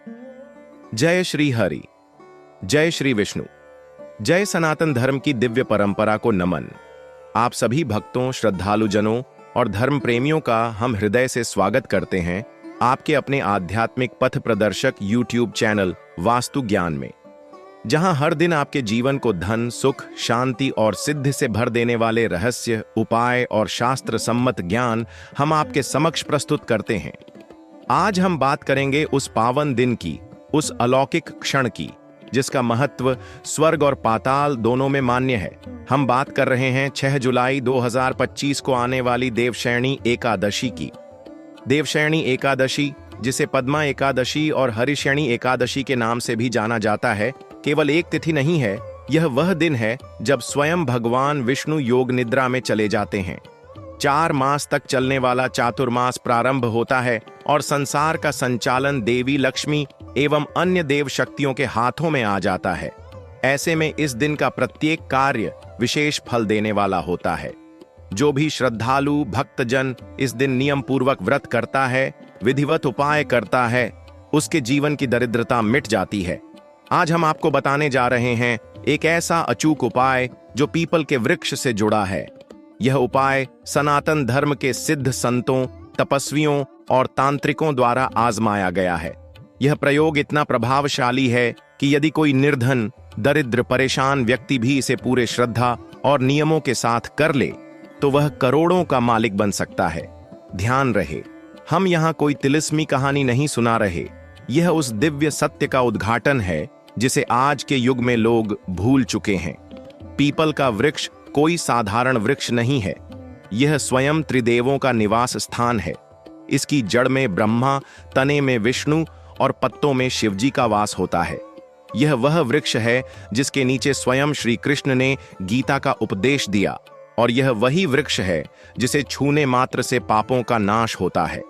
जय श्री हरि, जय श्री विष्णु, जय सनातन धर्म की दिव्य परंपरा को नमन। आप सभी भक्तों, श्रद्धालुजनों और धर्म प्रेमियों का हम हृदय से स्वागत करते हैं आपके अपने आध्यात्मिक पथ प्रदर्शक यूट्यूब चैनल वास्तु ज्ञान में, जहां हर दिन आपके जीवन को धन, सुख, शांति और सिद्धि से भर देने वाले रहस्य, उपाय और शास्त्र सम्मत ज्ञान हम आपके समक्ष प्रस्तुत करते हैं। आज हम बात करेंगे उस पावन दिन की, उस अलौकिक क्षण की जिसका महत्व स्वर्ग और पाताल दोनों में मान्य है। हम बात कर रहे हैं 6 जुलाई 2025 को आने वाली देवशयनी एकादशी की। देवशयनी एकादशी, जिसे पद्मा एकादशी और हरिशयनी एकादशी के नाम से भी जाना जाता है, केवल एक तिथि नहीं है। यह वह दिन है जब स्वयं भगवान विष्णु योग निद्रा में चले जाते हैं। 4 मास तक चलने वाला चातुर्मास प्रारंभ होता है और संसार का संचालन देवी लक्ष्मी एवं अन्य देव शक्तियों के हाथों में आ जाता है। ऐसे में इस दिन का प्रत्येक कार्य विशेष फल देने वाला होता है। जो भी श्रद्धालु भक्तजन इस दिन नियम पूर्वक व्रत करता है, विधिवत उपाय करता है, उसके जीवन की दरिद्रता मिट जाती है। आज हम आपको बताने जा रहे हैं एक ऐसा अचूक उपाय जो पीपल के वृक्ष से जुड़ा है। यह उपाय सनातन धर्म के सिद्ध संतों, तपस्वियों और तांत्रिकों द्वारा आजमाया गया है। यह प्रयोग इतना प्रभावशाली है कि यदि कोई निर्धन, दरिद्र, परेशान व्यक्ति भी इसे पूरे श्रद्धा और नियमों के साथ कर ले तो वह करोड़ों का मालिक बन सकता है। ध्यान रहे, हम यहाँ कोई तिलिस्मी कहानी नहीं सुना रहे। यह उस दिव्य सत्य का उद्घाटन है जिसे आज के युग में लोग भूल चुके हैं। पीपल का वृक्ष कोई साधारण वृक्ष नहीं है। यह स्वयं त्रिदेवों का निवास स्थान है। इसकी जड़ में ब्रह्मा, तने में विष्णु और पत्तों में शिवजी का वास होता है। यह वह वृक्ष है जिसके नीचे स्वयं श्री कृष्ण ने गीता का उपदेश दिया, और यह वही वृक्ष है जिसे छूने मात्र से पापों का नाश होता है।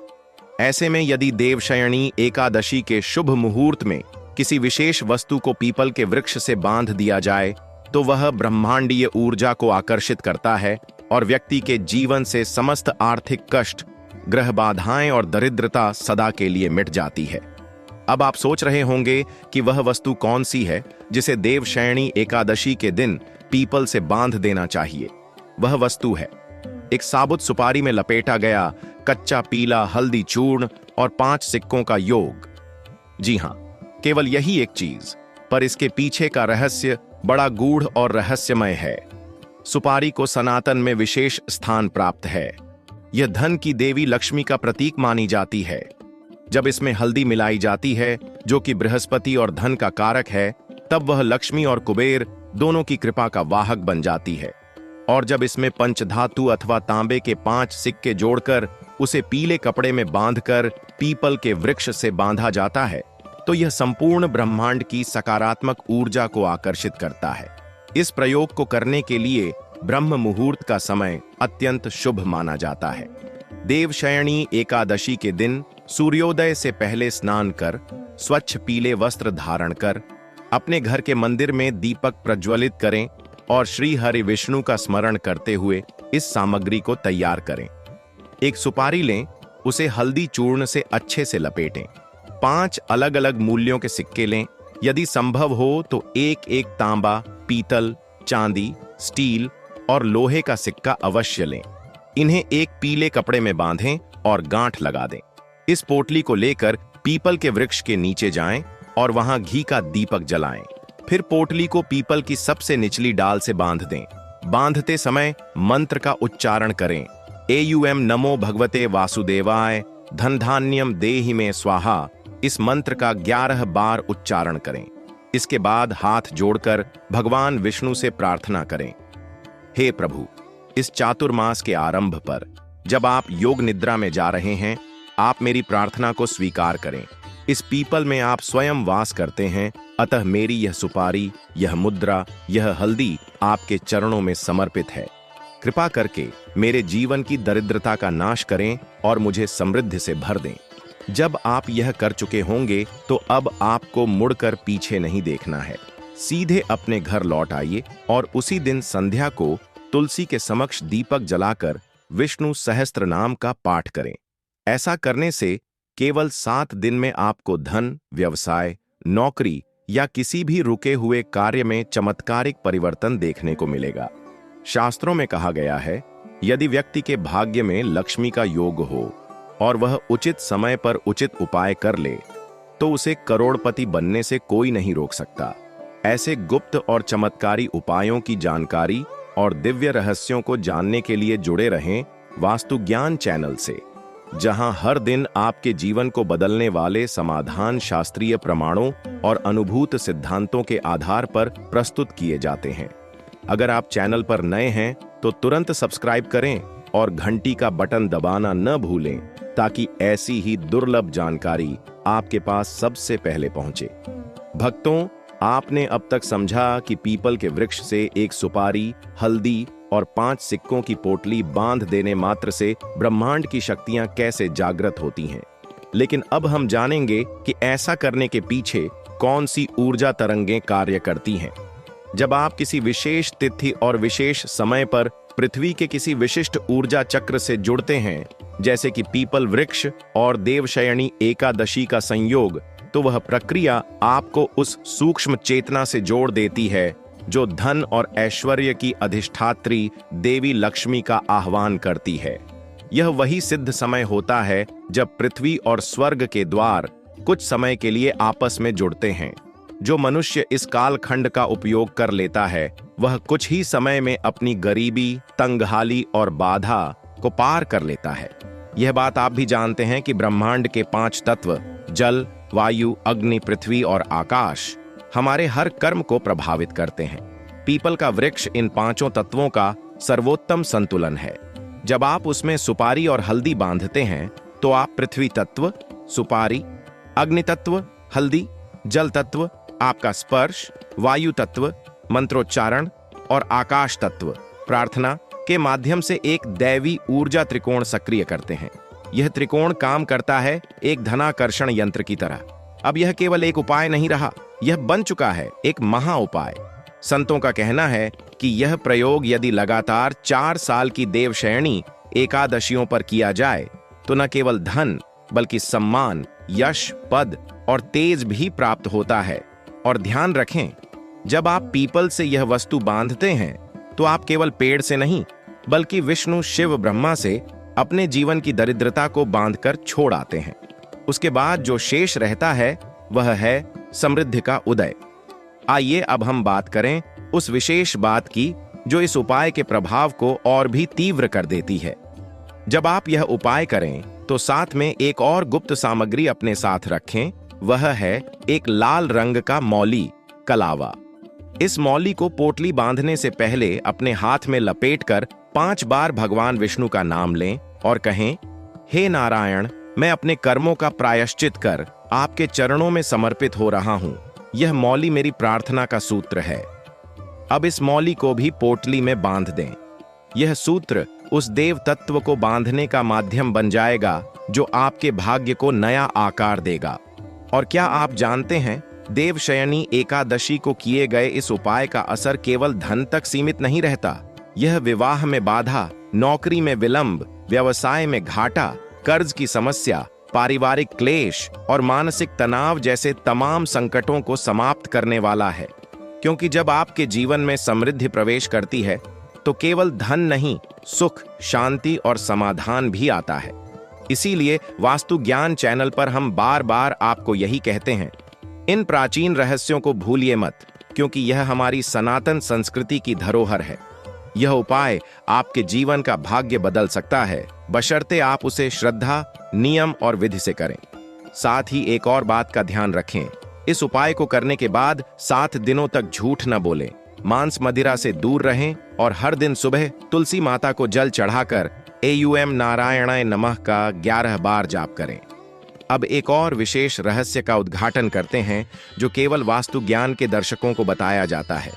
ऐसे में यदि देवशयनी एकादशी के शुभ मुहूर्त में किसी विशेष वस्तु को पीपल के वृक्ष से बांध दिया जाए तो वह ब्रह्मांडीय ऊर्जा को आकर्षित करता है और व्यक्ति के जीवन से समस्त आर्थिक कष्ट, ग्रह बाधाएं और दरिद्रता सदा के लिए मिट जाती है। अब आप सोच रहे होंगे कि वह वस्तु कौन सी है जिसे देवशयनी एकादशी के दिन पीपल से बांध देना चाहिए। वह वस्तु है एक साबुत सुपारी में लपेटा गया कच्चा पीला हल्दी चूर्ण और 5 सिक्कों का योग। जी हां, केवल यही एक चीज, पर इसके पीछे का रहस्य बड़ा गूढ़ और रहस्यमय है। सुपारी को सनातन में विशेष स्थान प्राप्त है। यह धन की देवी लक्ष्मी का प्रतीक मानी जाती है। जब इसमें हल्दी मिलाई जाती है, जो कि बृहस्पति और धन का कारक है, तब वह लक्ष्मी और कुबेर दोनों की कृपा का वाहक बन जाती है। और जब इसमें पंचधातु अथवा तांबे के 5 सिक्के जोड़कर उसे पीले कपड़े में बांधकर पीपल के वृक्ष से बांधा जाता है तो यह संपूर्ण ब्रह्मांड की सकारात्मक ऊर्जा को आकर्षित करता है। इस प्रयोग को करने के लिए ब्रह्म मुहूर्त का समय अत्यंत शुभ माना जाता है। देवशयनी एकादशी के दिन सूर्योदय से पहले स्नान कर, स्वच्छ पीले वस्त्र धारण कर, अपने घर के मंदिर में दीपक प्रज्वलित करें और श्री हरि विष्णु का स्मरण करते हुए इस सामग्री को तैयार करें। एक सुपारी लें, उसे हल्दी चूर्ण से अच्छे से लपेटें। 5 अलग अलग मूल्यों के सिक्के लें। यदि संभव हो तो एक तांबा, पीतल, चांदी, स्टील और लोहे का सिक्का अवश्य लें। इन्हें एक पीले कपड़े में बांधें और गांठ लगा दें। इस पोटली को लेकर पीपल के वृक्ष के नीचे जाएं और वहां घी का दीपक जलाएं। फिर पोटली को पीपल की सबसे निचली डाल से बांध दें। बांधते समय मंत्र का उच्चारण करें। एयूएम नमो भगवते वासुदेवाय धन धान्यम देहि में स्वाहा। इस मंत्र का 11 बार उच्चारण करें। इसके बाद हाथ जोड़कर भगवान विष्णु से प्रार्थना करें, हे प्रभु, इस चातुर्मास के आरंभ पर जब आप योग निद्रा में जा रहे हैं, आप मेरी प्रार्थना को स्वीकार करें। इस पीपल में आप स्वयं वास करते हैं, अतः मेरी यह सुपारी, यह मुद्रा, यह हल्दी आपके चरणों में समर्पित है। कृपा करके मेरे जीवन की दरिद्रता का नाश करें और मुझे समृद्धि से भर दें। जब आप यह कर चुके होंगे तो अब आपको मुड़कर पीछे नहीं देखना है। सीधे अपने घर लौट आइए और उसी दिन संध्या को तुलसी के समक्ष दीपक जलाकर विष्णु सहस्त्र नाम का पाठ करें। ऐसा करने से केवल 7 दिन में आपको धन, व्यवसाय, नौकरी या किसी भी रुके हुए कार्य में चमत्कारिक परिवर्तन देखने को मिलेगा। शास्त्रों में कहा गया है, यदि व्यक्ति के भाग्य में लक्ष्मी का योग हो और वह उचित समय पर उचित उपाय कर ले, तो उसे करोड़पति बनने से कोई नहीं रोक सकता। ऐसे गुप्त और चमत्कारी उपायों की जानकारी और दिव्य रहस्यों को जानने के लिए जुड़े रहें वास्तु ज्ञान चैनल से, जहां हर दिन आपके जीवन को बदलने वाले समाधान शास्त्रीय प्रमाणों और अनुभूत सिद्धांतों के आधार पर प्रस्तुत किए जाते हैं। अगर आप चैनल पर नए हैं तो तुरंत सब्सक्राइब करें और घंटी का बटन दबाना न भूलें, ताकि ऐसी ही दुर्लभ जानकारी आपके पास सबसे पहले पहुंचे। भक्तों, आपने अब तक समझा कि पीपल के वृक्ष से एक सुपारी, हल्दी और 5 सिक्कों की पोटली बांध देने मात्र से ब्रह्मांड की शक्तियां कैसे जागृत होती हैं। लेकिन अब हम जानेंगे कि ऐसा करने के पीछे कौन सी ऊर्जा तरंगें कार्य करती हैं। जब आप किसी विशेष तिथि और विशेष समय पर पृथ्वी के किसी विशिष्ट ऊर्जा चक्र से जुड़ते हैं, जैसे कि पीपल वृक्ष और देवशयनी एकादशी का संयोग, तो वह प्रक्रिया आपको उस सूक्ष्म चेतना से जोड़ देती है जो धन और ऐश्वर्य की अधिष्ठात्री देवी लक्ष्मी का आह्वान करती है। यह वही सिद्ध समय होता है जब पृथ्वी और स्वर्ग के द्वार कुछ समय के लिए आपस में जुड़ते हैं। जो मनुष्य इस कालखंड का उपयोग कर लेता है, वह कुछ ही समय में अपनी गरीबी, तंगहाली और बाधा को पार कर लेता है। यह बात आप भी जानते हैं कि ब्रह्मांड के 5 तत्व जल, वायु, अग्नि, पृथ्वी और आकाश हमारे हर कर्म को प्रभावित करते हैं। पीपल का वृक्ष इन 5 तत्वों का सर्वोत्तम संतुलन है। जब आप उसमें सुपारी और हल्दी बांधते हैं, तो आप पृथ्वी तत्व, सुपारी, अग्नि तत्व, हल्दी, जल तत्व, आपका स्पर्श, वायु तत्व, मंत्रोच्चारण और आकाश तत्व, प्रार्थना के माध्यम से एक दैवी ऊर्जा त्रिकोण सक्रिय करते हैं। यह त्रिकोण काम करता है एक धनाकर्षण यंत्र की तरह। अब यह केवल एक उपाय नहीं रहा, यह बन चुका है एक महा उपाय। संतों का कहना है कि यह प्रयोग यदि लगातार 4 साल की देवशयनी एकादशियों पर किया जाए, तो न केवल धन बल्कि सम्मान, यश, पद और तेज भी प्राप्त होता है। और ध्यान रखें, जब आप पीपल से यह वस्तु बांधते हैं, तो आप केवल पेड़ से नहीं बल्कि विष्णु, शिव, ब्रह्मा से अपने जीवन की दरिद्रता को बांधकर छोड़ आते हैं। उसके बाद जो शेष रहता है वह है समृद्धि का उदय। आइए अब हम बात करें उस विशेष बात की जो इस उपाय के प्रभाव को और भी तीव्र कर देती है। जब आप यह उपाय करें तो साथ में एक और गुप्त सामग्री अपने साथ रखें, वह है एक लाल रंग का मौली, कलावा। इस मौली को पोटली बांधने से पहले अपने हाथ में लपेटकर 5 बार भगवान विष्णु का नाम लें और कहें, हे नारायण, मैं अपने कर्मों का प्रायश्चित कर आपके चरणों में समर्पित हो रहा हूं। यह मौली मेरी प्रार्थना का सूत्र है। अब इस मौली को भी पोटली में बांध दें। यह सूत्र उस देव तत्व को बांधने का माध्यम बन जाएगा जो आपके भाग्य को नया आकार देगा। और क्या आप जानते हैं, देवशयनी एकादशी को किए गए इस उपाय का असर केवल धन तक सीमित नहीं रहता। यह विवाह में बाधा, नौकरी में विलंब, व्यवसाय में घाटा, कर्ज की समस्या, पारिवारिक क्लेश और मानसिक तनाव जैसे तमाम संकटों को समाप्त करने वाला है। क्योंकि जब आपके जीवन में समृद्धि प्रवेश करती है, तो केवल धन नहीं, सुख, शांति और समाधान भी आता है। इसीलिए वास्तु ज्ञान चैनल पर हम बार बार आपको यही कहते हैं, इन प्राचीन रहस्यों को भूलिए मत, क्योंकि यह हमारी सनातन संस्कृति की धरोहर है। यह उपाय आपके जीवन का भाग्य बदल सकता है, बशर्ते आप उसे श्रद्धा, नियम और विधि से करें। साथ ही एक और बात का ध्यान रखें, इस उपाय को करने के बाद 7 दिनों तक झूठ न बोलें, मांस मदिरा से दूर रहें और हर दिन सुबह तुलसी माता को जल चढ़ाकर एयूएम नारायणाय नमः का 11 बार जाप करें। अब एक और विशेष रहस्य का उद्घाटन करते हैं जो केवल वास्तु ज्ञान के दर्शकों को बताया जाता है।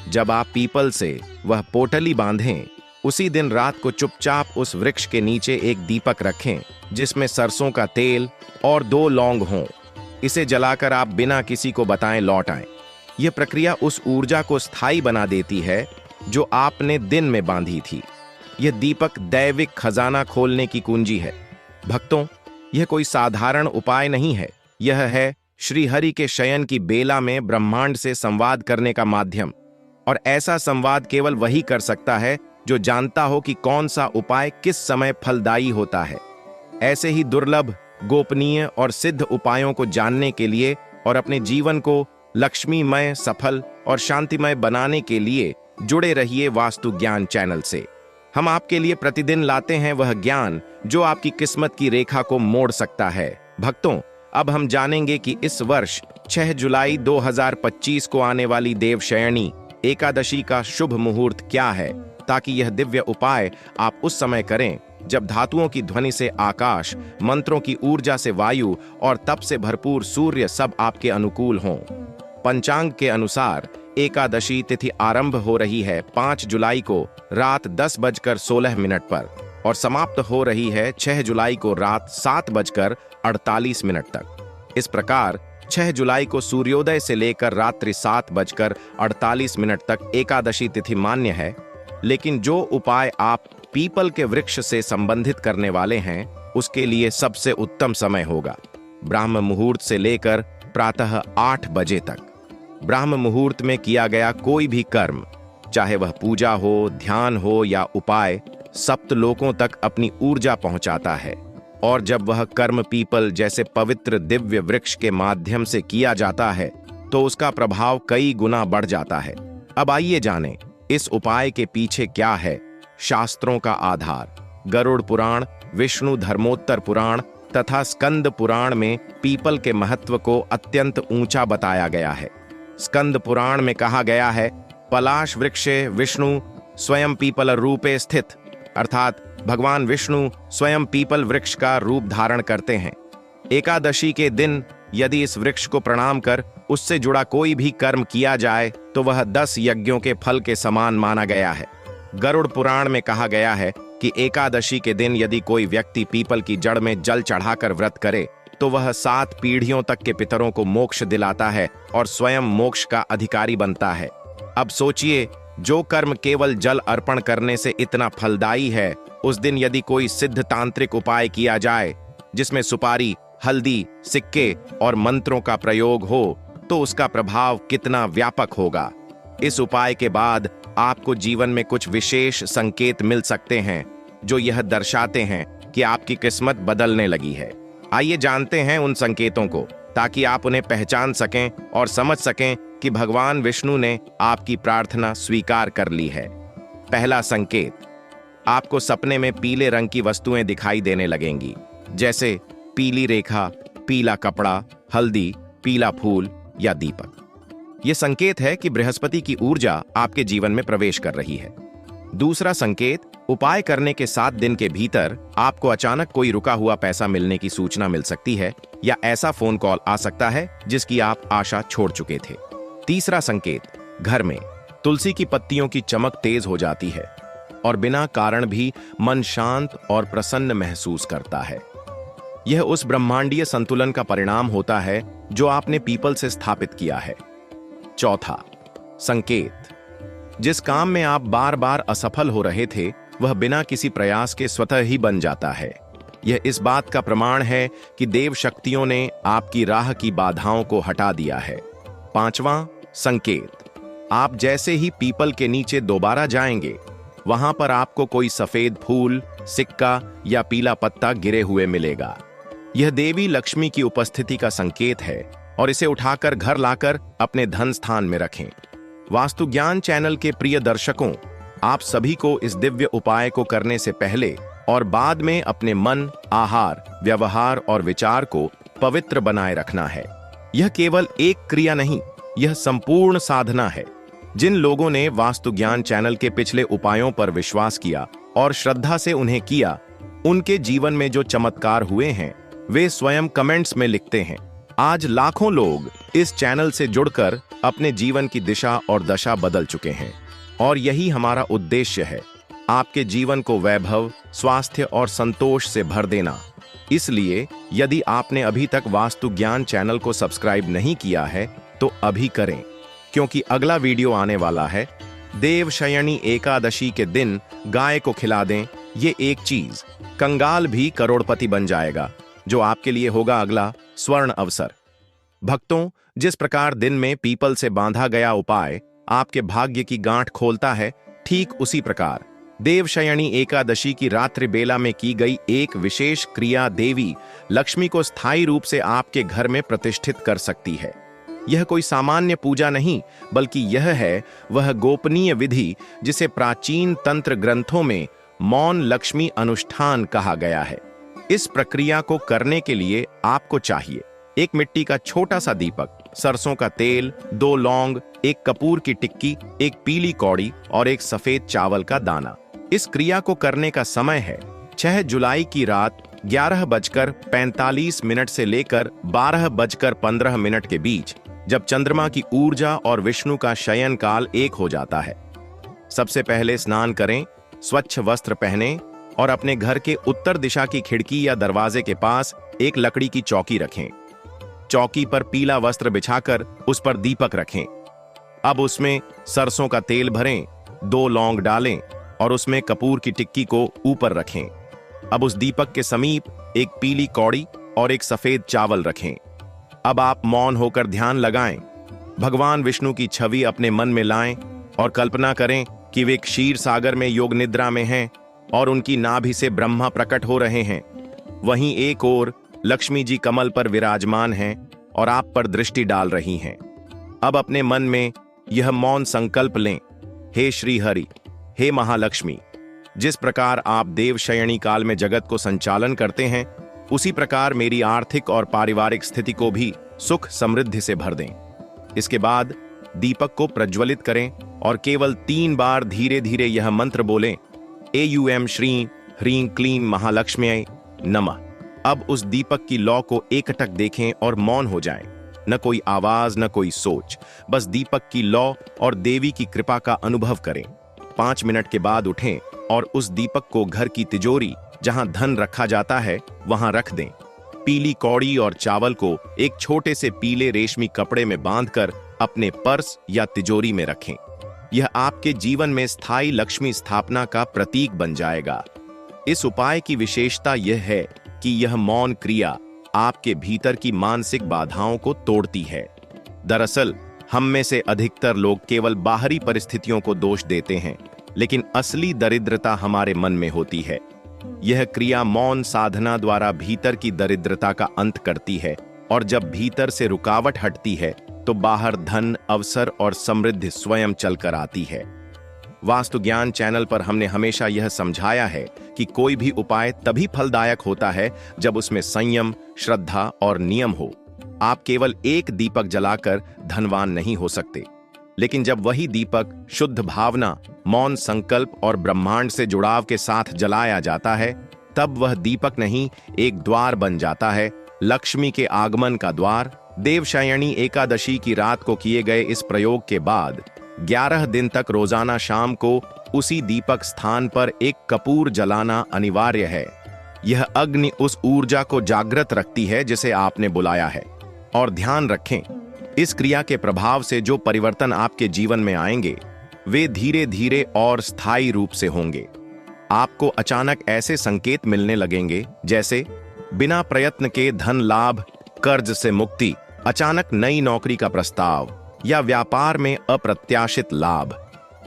जब आप पीपल से वह पोटली बांधें, उसी दिन रात को चुपचाप उस वृक्ष के नीचे एक दीपक रखें जिसमें सरसों का तेल और 2 लौंग हों। इसे जलाकर आप बिना किसी को बताएं लौट आएं। यह प्रक्रिया उस ऊर्जा को स्थायी बना देती है जो आपने दिन में बांधी थी। यह दीपक दैविक खजाना खोलने की कुंजी है। भक्तों, यह कोई साधारण उपाय नहीं है, यह है श्रीहरि के शयन की बेला में ब्रह्मांड से संवाद करने का माध्यम। और ऐसा संवाद केवल वही कर सकता है जो जानता हो कि कौन सा उपाय किस समय फलदायी होता है। ऐसे ही दुर्लभ, गोपनीय और सिद्ध उपायों को जानने के लिए और अपने जीवन को लक्ष्मीमय, सफल और शांतिमय बनाने के लिए जुड़े रहिए वास्तु ज्ञान चैनल से। हम आपके लिए प्रतिदिन लाते हैं वह ज्ञान जो आपकी किस्मत की रेखा को मोड़ सकता है। भक्तों, अब हम जानेंगे कि इस वर्ष 6 जुलाई 2025 को आने वाली देवशयनी एकादशी का शुभ मुहूर्त क्या है, ताकि यह दिव्य उपाय आप उस समय करें जब धातुओं की ध्वनि से आकाश, मंत्रों की ऊर्जा से वायु और तप से भरपूर सूर्य सब आपके अनुकूल हों। पंचांग के अनुसार एकादशी तिथि आरंभ हो रही है 5 जुलाई को रात 10:16 पर और समाप्त हो रही है 6 जुलाई को रात 7:48 तक। इस प्रकार 6 जुलाई को सूर्योदय से लेकर रात्रि 7:48 तक एकादशी तिथि मान्य है। लेकिन जो उपाय आप पीपल के वृक्ष से संबंधित करने वाले हैं, उसके लिए सबसे उत्तम समय होगा ब्राह्म मुहूर्त से लेकर प्रातः 8 बजे तक। ब्राह्म मुहूर्त में किया गया कोई भी कर्म, चाहे वह पूजा हो, ध्यान हो या उपाय, सप्त लोकों तक अपनी ऊर्जा पहुंचाता है। और जब वह कर्म पीपल जैसे पवित्र दिव्य वृक्ष के माध्यम से किया जाता है तो उसका प्रभाव कई गुना बढ़ जाता है। अब आइए जानें इस उपाय के पीछे क्या है। शास्त्रों का आधार गरुड़ पुराण, विष्णु धर्मोत्तर पुराण तथा स्कंद पुराण में पीपल के महत्व को अत्यंत ऊंचा बताया गया है। स्कंद पुराण में कहा गया है, पलाश वृक्षे विष्णु स्वयं पीपल रूपे स्थित, अर्थात भगवान विष्णु स्वयं पीपल वृक्ष का रूप धारण करते हैं। एकादशी के दिन यदि इस वृक्ष को प्रणाम कर उससे जुड़ा कोई भी कर्म किया जाए तो वह 10 यज्ञों के फल के समान माना गया है। गरुड़ पुराण में कहा गया है कि एकादशी के दिन यदि कोई व्यक्ति पीपल की जड़ में जल चढ़ाकर व्रत करे तो वह 7 पीढ़ियों तक के पितरों को मोक्ष दिलाता है और स्वयं मोक्ष का अधिकारी बनता है। अब सोचिए, जो कर्म केवल जल अर्पण करने से इतना फलदायी है, उस दिन यदि कोई सिद्ध तांत्रिक उपाय किया जाए जिसमें सुपारी, हल्दी, सिक्के और मंत्रों का प्रयोग हो तो उसका प्रभाव कितना व्यापक होगा। इस उपाय के बाद आपको जीवन में कुछ विशेष संकेत मिल सकते हैं जो यह दर्शाते हैं कि आपकी किस्मत बदलने लगी है। आइए जानते हैं उन संकेतों को, ताकि आप उन्हें पहचान सकें और समझ सकें कि भगवान विष्णु ने आपकी प्रार्थना स्वीकार कर ली है। पहला संकेत, आपको सपने में पीले रंग की वस्तुएं दिखाई देने लगेंगी, जैसे पीली रेखा, पीला कपड़ा, हल्दी, पीला फूल या दीपक। यह संकेत है कि बृहस्पति की ऊर्जा आपके जीवन में प्रवेश कर रही है। दूसरा संकेत, उपाय करने के 7 दिन के भीतर आपको अचानक कोई रुका हुआ पैसा मिलने की सूचना मिल सकती है या ऐसा फोन कॉल आ सकता है जिसकी आप आशा छोड़ चुके थे। तीसरा संकेत, घर में तुलसी की पत्तियों की चमक तेज हो जाती है और बिना कारण भी मन शांत और प्रसन्न महसूस करता है। यह उस ब्रह्मांडीय संतुलन का परिणाम होता है जो आपने पीपल से स्थापित किया है। चौथा संकेत, जिस काम में आप बार बार असफल हो रहे थे वह बिना किसी प्रयास के स्वतः ही बन जाता है। यह इस बात का प्रमाण है कि देव शक्तियों ने आपकी राह की बाधाओं को हटा दिया है। पांचवां संकेत, आप जैसे ही पीपल के नीचे दोबारा जाएंगे, वहां पर आपको कोई सफेद फूल, सिक्का या पीला पत्ता गिरे हुए मिलेगा। यह देवी लक्ष्मी की उपस्थिति का संकेत है और इसे उठाकर घर लाकर अपने धन स्थान में रखें। वास्तु ज्ञान चैनल के प्रिय दर्शकों, आप सभी को इस दिव्य उपाय को करने से पहले और बाद में अपने मन, आहार, व्यवहार और विचार को पवित्र बनाए रखना है। यह केवल एक क्रिया नहीं, यह संपूर्ण साधना है। जिन लोगों ने वास्तु ज्ञान चैनल के पिछले उपायों पर विश्वास किया और श्रद्धा से उन्हें किया, उनके जीवन में जो चमत्कार हुए हैं वे स्वयं कमेंट्स में लिखते हैं। आज लाखों लोग इस चैनल से जुड़कर अपने जीवन की दिशा और दशा बदल चुके हैं और यही हमारा उद्देश्य है, आपके जीवन को वैभव, स्वास्थ्य और संतोष से भर देना। इसलिए यदि आपने अभी तक वास्तु ज्ञान चैनल को सब्सक्राइब नहीं किया है तो अभी करें, क्योंकि अगला वीडियो आने वाला है। देवशयनी एकादशी के दिन गाय को खिला दें, ये एक चीज, कंगाल भी करोड़पति बन जाएगा। जो आपके लिए होगा अगला स्वर्ण अवसर। भक्तों, जिस प्रकार दिन में पीपल से बांधा गया उपाय आपके भाग्य की गांठ खोलता है, ठीक उसी प्रकार देवशयनी एकादशी की रात्रि बेला में की गई एक विशेष क्रिया देवी लक्ष्मी को स्थायी रूप से आपके घर में प्रतिष्ठित कर सकती है। यह कोई सामान्य पूजा नहीं, बल्कि यह है वह गोपनीय विधि जिसे प्राचीन तंत्र ग्रंथों में मौन लक्ष्मी अनुष्ठान कहा गया है। इस प्रक्रिया को करने के लिए आपको चाहिए एक मिट्टी का छोटा सा दीपक, सरसों का तेल, 2 लौंग, एक कपूर की टिक्की, एक पीली कौड़ी और एक सफेद चावल का दाना। इस क्रिया को करने का समय है 6 जुलाई की रात 11:45 से लेकर 12:15 के बीच, जब चंद्रमा की ऊर्जा और विष्णु का शयन काल एक हो जाता है। सबसे पहले स्नान करें, स्वच्छ वस्त्र पहनें और अपने घर के उत्तर दिशा की खिड़की या दरवाजे के पास एक लकड़ी की चौकी रखें। चौकी पर पीला वस्त्र बिछाकर उस पर दीपक रखें। अब उसमें सरसों का तेल भरें, 2 लौंग डालें और उसमें कपूर की टिक्की को ऊपर रखें। अब उस दीपक के समीप एक पीली कौड़ी और एक सफेद चावल रखें। अब आप मौन होकर ध्यान लगाएं, भगवान विष्णु की छवि अपने मन में लाएं और कल्पना करें कि वे क्षीर सागर में योग निद्रा में हैं और उनकी नाभि से ब्रह्मा प्रकट हो रहे हैं। वहीं एक ओर लक्ष्मी जी कमल पर विराजमान हैं और आप पर दृष्टि डाल रही हैं। अब अपने मन में यह मौन संकल्प लें, हे श्री हरि, हे महालक्ष्मी, जिस प्रकार आप देवशयनी काल में जगत को संचालन करते हैं, उसी प्रकार मेरी आर्थिक और पारिवारिक स्थिति को भी सुख समृद्धि से भर दें। इसके बाद दीपक को प्रज्वलित करें और केवल 3 बार धीरे धीरे यह मंत्र बोलें, एयूएम श्रीं ह्रीं क्लीं महालक्ष्म्यै नमः। अब उस दीपक की लौ को एकटक देखें और मौन हो जाएं। न कोई आवाज, न कोई सोच, बस दीपक की लौ और देवी की कृपा का अनुभव करें। 5 मिनट के बाद उठें और उस दीपक को घर की तिजोरी, जहां धन रखा जाता है, वहां रख दें। पीली कौड़ी और चावल को एक छोटे से पीले रेशमी कपड़े में बांधकर अपने पर्स या तिजोरी में रखें। यह आपके जीवन में स्थायी लक्ष्मी स्थापना का प्रतीक बन जाएगा। इस उपाय की विशेषता यह है कि यह मौन क्रिया आपके भीतर की मानसिक बाधाओं को तोड़ती है। दरअसल हम में से अधिकतर लोग केवल बाहरी परिस्थितियों को दोष देते हैं, लेकिन असली दरिद्रता हमारे मन में होती है। यह क्रिया मौन साधना द्वारा भीतर की दरिद्रता का अंत करती है, और जब भीतर से रुकावट हटती है तो बाहर धन, अवसर और समृद्धि स्वयं चलकर आती है। वास्तु ज्ञान चैनल पर हमने हमेशा यह समझाया है कि कोई भी उपाय तभी फलदायक होता है जब उसमें संयम, श्रद्धा और नियम हो। आप केवल एक दीपक जलाकर धनवान नहीं हो सकते, लेकिन जब वही दीपक शुद्ध भावना, मौन संकल्प और ब्रह्मांड से जुड़ाव के साथ जलाया जाता है, तब वह दीपक नहीं, एक द्वार बन जाता है, लक्ष्मी के आगमन का द्वार। देवशयनी एकादशी की रात को किए गए इस प्रयोग के बाद 11 दिन तक रोजाना शाम को उसी दीपक स्थान पर एक कपूर जलाना अनिवार्य है। यह अग्नि उस ऊर्जा को जागृत रखती है जिसे आपने बुलाया है। और ध्यान रखें, इस क्रिया के प्रभाव से जो परिवर्तन आपके जीवन में आएंगे, वे धीरे धीरे और स्थायी रूप से होंगे। आपको अचानक ऐसे संकेत मिलने लगेंगे, जैसे बिना प्रयत्न के धन लाभ, कर्ज से मुक्ति, अचानक नई नौकरी का प्रस्ताव या व्यापार में अप्रत्याशित लाभ।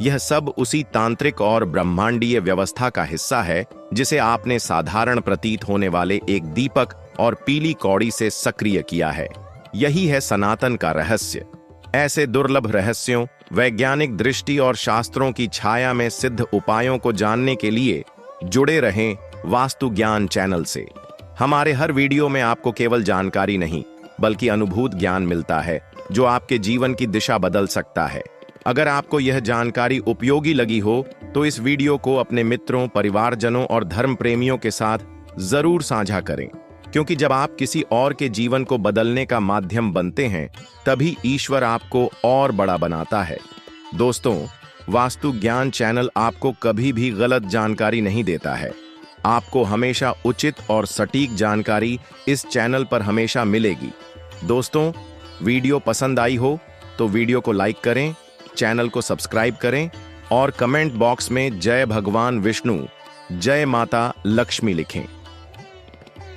यह सब उसी तांत्रिक और ब्रह्मांडीय व्यवस्था का हिस्सा है जिसे आपने साधारण प्रतीत होने वाले एक दीपक और पीली कौड़ी से सक्रिय किया है। यही है सनातन का रहस्य। ऐसे दुर्लभ रहस्यों, वैज्ञानिक दृष्टि और शास्त्रों की छाया में सिद्ध उपायों को जानने के लिए जुड़े रहें वास्तु ज्ञान चैनल से। हमारे हर वीडियो में आपको केवल जानकारी नहीं, बल्कि अनुभूत ज्ञान मिलता है जो आपके जीवन की दिशा बदल सकता है। अगर आपको यह जानकारी उपयोगी लगी हो तो इस वीडियो को अपने मित्रों, परिवारजनों और धर्म प्रेमियों के साथ जरूर साझा करें, क्योंकि जब आप किसी और के जीवन को बदलने का माध्यम बनते हैं, तभी ईश्वर आपको और बड़ा बनाता है। दोस्तों, वास्तु ज्ञान चैनल आपको कभी भी गलत जानकारी नहीं देता है। आपको हमेशा उचित और सटीक जानकारी इस चैनल पर हमेशा मिलेगी। दोस्तों, वीडियो पसंद आई हो तो वीडियो को लाइक करें, चैनल को सब्सक्राइब करें और कमेंट बॉक्स में जय भगवान विष्णु, जय माता लक्ष्मी लिखें।